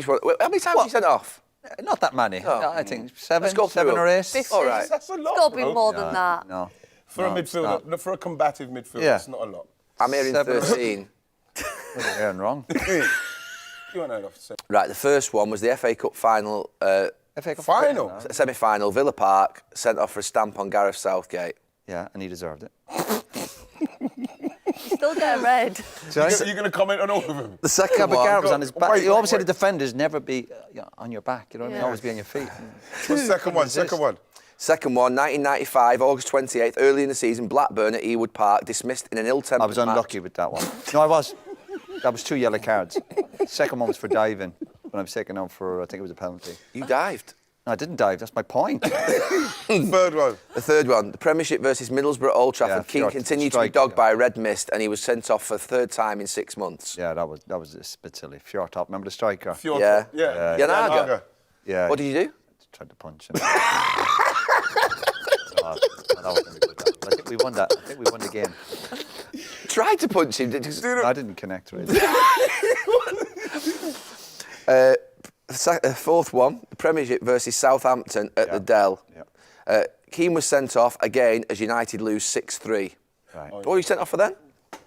Which one? How many times have you sent off? Not that many. Oh. I think seven, Let's go through seven or eight. 50. All right. That's a lot. It's got to be bro. more than that. No. For a midfielder, for a combative midfielder, Yeah. it's not a lot. I'm hearing 7 13. You're hearing wrong. You weren't enough to say. Right, the first one was the FA Cup final, FA Cup Final? semi-final, Villa Park, sent off for a stamp on Gareth Southgate. Yeah, and he deserved it. You still get a red. Sorry? You're going to comment on all of them? The second Yeah, but one... Gareth was on his back. Wait, You always say wait. the defenders never be on your back. You know what I mean? Yeah. Always be on your feet. What's the second one? Second one. Second one, 1995, August 28th, early in the season, Blackburn at Ewood Park, dismissed in an ill-tempered I was unlucky with that one. No, I was. That was 2 yellow cards. Second one was for diving when I was taken out for, I think it was a penalty. You dived. No, I didn't dive. That's my point. Third one. The third one, the Premiership versus Middlesbrough Old Trafford. Yeah, Keane short continued to be strike, dogged yeah. by a red mist, and he was sent off for the third time in 6 months. Yeah, that was a bit silly. Fjord top. Remember the striker? Yeah. Yeah. Janaga. Yeah. What did you do? Tried to punch him. That wasn't a good one. I think we won that. I think we won the game. Tried to punch him. I didn't connect really. Fourth one, the Premiership versus Southampton at the Dell. Yeah. Keane was sent off again as United lose 6-3. Right. What were you sent off for then?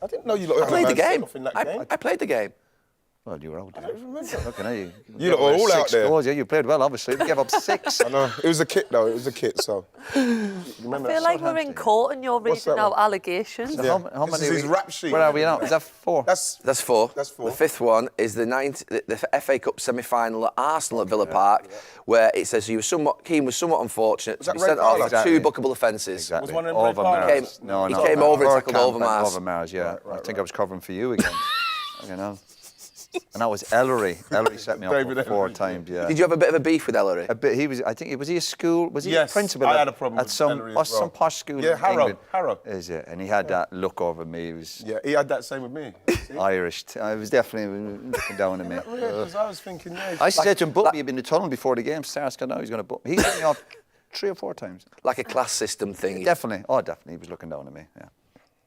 I didn't know you lot I played the game. in that game. I played the game. Well, you were out there. I don't remember. Looking at you. You lot were all out 6 there. Scores, yeah, you played well, obviously. We gave up 6. I know. It was a kit, though. It was a kit, so... You remember I feel that? like we're in court and you're What's reading that out one? allegations. So Yeah. how This many is his rap sheet. Where are we now? Is that 4? That's 4. That's 4. The fifth one is the FA Cup semi-final at Arsenal at Villa Park, where it says Keane was somewhat unfortunate to that be red sent card? off for Exactly. 2 bookable offences. Exactly. Was one of them red cards? No, He came over and tackled Overmars. Overmars, yeah. Right, I think I was covering for you again. You know. And that was Ellery. Ellery set me David up 4 Ellery. times, yeah. Did you have a bit of a beef with Ellery? A bit, was he a school? Was he Yes, a principal? I had a problem at with some, Ellery as well. some posh school Yeah, in Harrow, England. Harrow. Is it? And he had that look over me. He was Yeah, he had that same with me. See? Irish. I was definitely looking down at me. Because I was thinking, yeah... I said to him, book me in the tunnel before the game starts. I know he's going to book me. He sent me off 3 or 4 times. Like a class system thing. Definitely. Oh, definitely. He was looking down at me, yeah.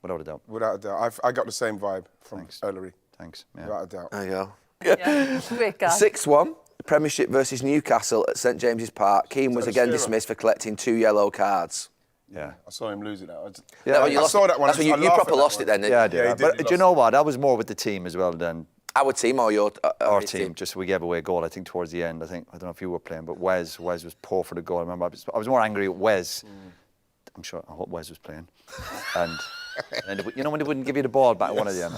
Without a doubt. Without a doubt. I got the same vibe from Ellery. Thanks. Yeah. Without a doubt. There you go. Yeah, great guy. Sixth one, Premiership versus Newcastle at St James's Park. Keane was again dismissed for collecting 2 yellow cards. Yeah. I saw him lose it now. Yeah, I saw that one. That's when you proper lost it then, didn't Yeah, I you? did. Yeah, he did. But He do you lost know what? I was more with the team as well than Our team or your our his team. Just we gave away a goal, I think, towards the end. I don't know if you were playing, but Wes was poor for the goal. I remember I was more angry at Wes. I'm sure, I hope Wes was playing. And you know when they wouldn't give you the ball back, one of them.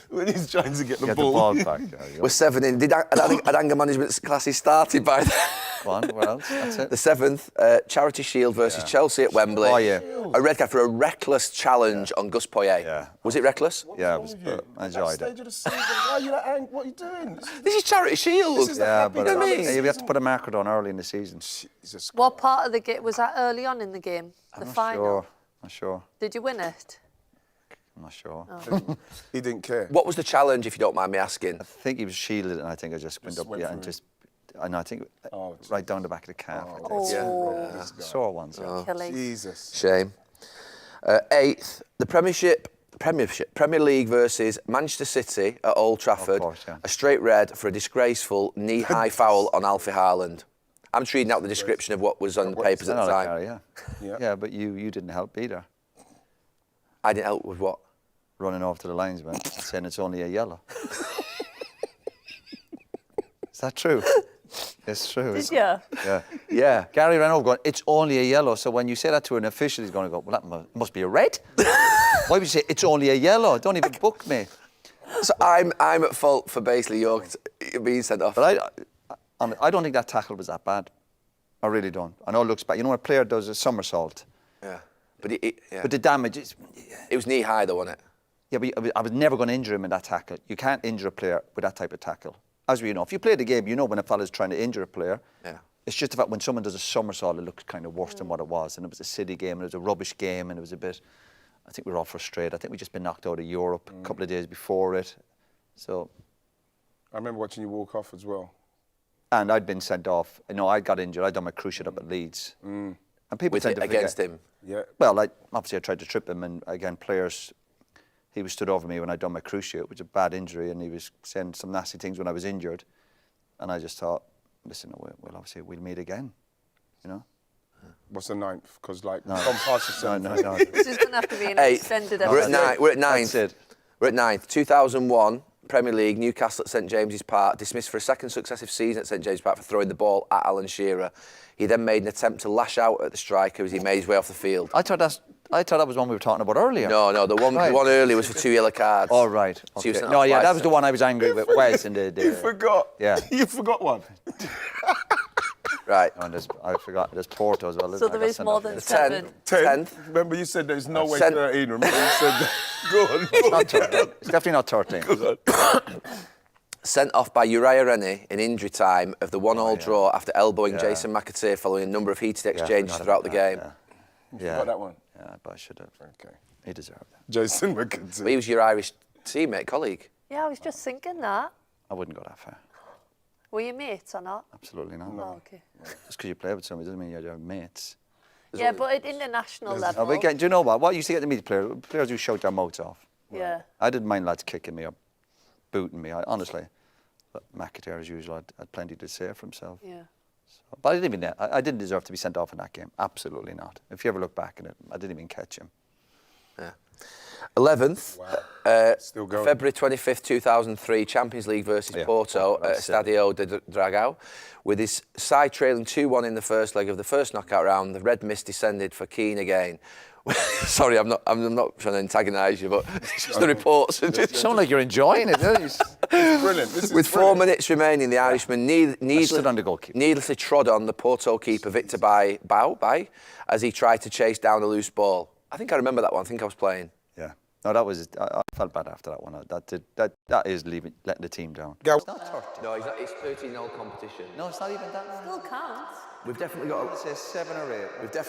When he's trying to get the Get ball. the ball back. Yeah, We're 7 in. Had anger management classes started by then? Go on, what else? That's it. The 7th, Charity Shield versus Chelsea at Wembley. Oh, yeah. A red card for a reckless challenge on Gus Poyet. Yeah. Was it reckless? Yeah, What's it wrong was. with you? I At that enjoyed stage it. of the season, why are you that angry? What are you doing? This is Charity Shield. This is the Yeah, happy but You know what I mean? we have to put a marker on early in the season. Jesus What part of the game was that early on in the game? The final. Not sure. Did you win it? I'm not sure. He didn't care. What was the challenge, if you don't mind me asking? I think he was shielded, and I think I just went up, went and through. I think right down the back of the calf. I think. Oh, Sore ones. Yeah. killing. Jesus. Shame. 8th, the Premier League versus Manchester City at Old Trafford. course, yeah. A straight red for a disgraceful knee-high foul on Alfie Haaland. I'm just reading out the description of what was on the papers at the Another time. carry, yeah. Yeah, but you didn't help either. I didn't help with what? Running off to the linesman and saying it's only a yellow. Is that true? It's true. Did you? Yeah. Yeah. Gary ran over going, it's only a yellow. So when you say that to an official, he's going to go, well, that must be a red. Why would you say, it's only a yellow? Don't even book me. So I'm at fault for basically your being sent off. But I don't think that tackle was that bad. I really don't. I know it looks bad. You know when a player does a somersault? Yeah. But But the damage is... it was knee-high though, wasn't it? Yeah, but I was never going to injure him in that tackle. You can't injure a player with that type of tackle. As we know, if you play the game, you know when a fella's trying to injure a player. Yeah. It's just the fact when someone does a somersault, it looks kind of worse than what it was. And it was a City game, and it was a rubbish game, and it was a bit... I think we were all frustrated. I think we'd just been knocked out of Europe a couple of days before it. So... I remember watching you walk off as well. And I'd been sent off. You know, I got injured. I'd done my cruciate up at Leeds. And people With tend it to forget. against him. Yeah. Well, obviously I tried to trip him, and again, players he was stood over me when I'd done my cruciate, which was a bad injury, and he was saying some nasty things when I was injured. And I just thought, listen, we'll meet again, you know. What's the 9th? Because like, Tom Parsons. No. This is going to have to be an extended We're episode. at 9th. We're at 9th. That's it. We're at 9th. 2001, Premier League, Newcastle at St James's Park, dismissed for a second successive season at St James's Park for throwing the ball at Alan Shearer. He then made an attempt to lash out at the striker as he made his way off the field. I thought that was one we were talking about earlier. No, the one earlier was for 2 yellow cards. Oh, right. So he was Okay. sent No, off yeah, twice. that was the one I was angry with Wes in the You forgot. Yeah. You forgot one. Right. Oh, and I forgot. There's Porto as well. So I there got is sent more off, than yeah. 7. 10th. Remember you said there's no way Sent- 13. Remember you said that. Go on. Not 13. It's definitely not 13. Sent off by Uriah Rennie in injury time of the 1-1 draw after elbowing Jason McAteer following a number of heated exchanges throughout the game. Yeah. Forgot that one. Yeah, but I should have. Okay. He deserved that. Jason McAtee. He was your Irish teammate, colleague. Yeah, I was just thinking that. I wouldn't go that far. Were you mates or not? Absolutely not. Oh, okay. Just because you play with somebody doesn't mean you're mates. Yeah, but at international level. But again, do you know what you see at the media players who shout their mouths off. Yeah. I didn't mind lads kicking me or booting me, honestly. But McAteer, as usual, had plenty to say for himself. Yeah. So, but I didn't deserve to be sent off in that game. Absolutely not. If you ever look back at it, I didn't even catch him. Yeah. 11th, Still going. February 25th, 2003, Champions League versus Porto at Estadio de Dragao. With his side trailing 2-1 in the first leg of the first knockout round, the red mist descended for Keane again. Sorry, I'm not trying to antagonise you, but it's just the reports. You sound like you're enjoying it, don't you? It's brilliant. This is With 4 minutes remaining, the Irishman stood on the goalkeeper. needlessly trod on the Porto keeper Victor Bau as he tried to chase down a loose ball. I think I remember that one. I think I was playing. Yeah. No, that was. I felt bad after that one. That is letting the team down. Gal- It's not 30. No, it's 13-0 competition. No, it's not even that. Still counts. We've definitely got. Say 7 or 8. We've definitely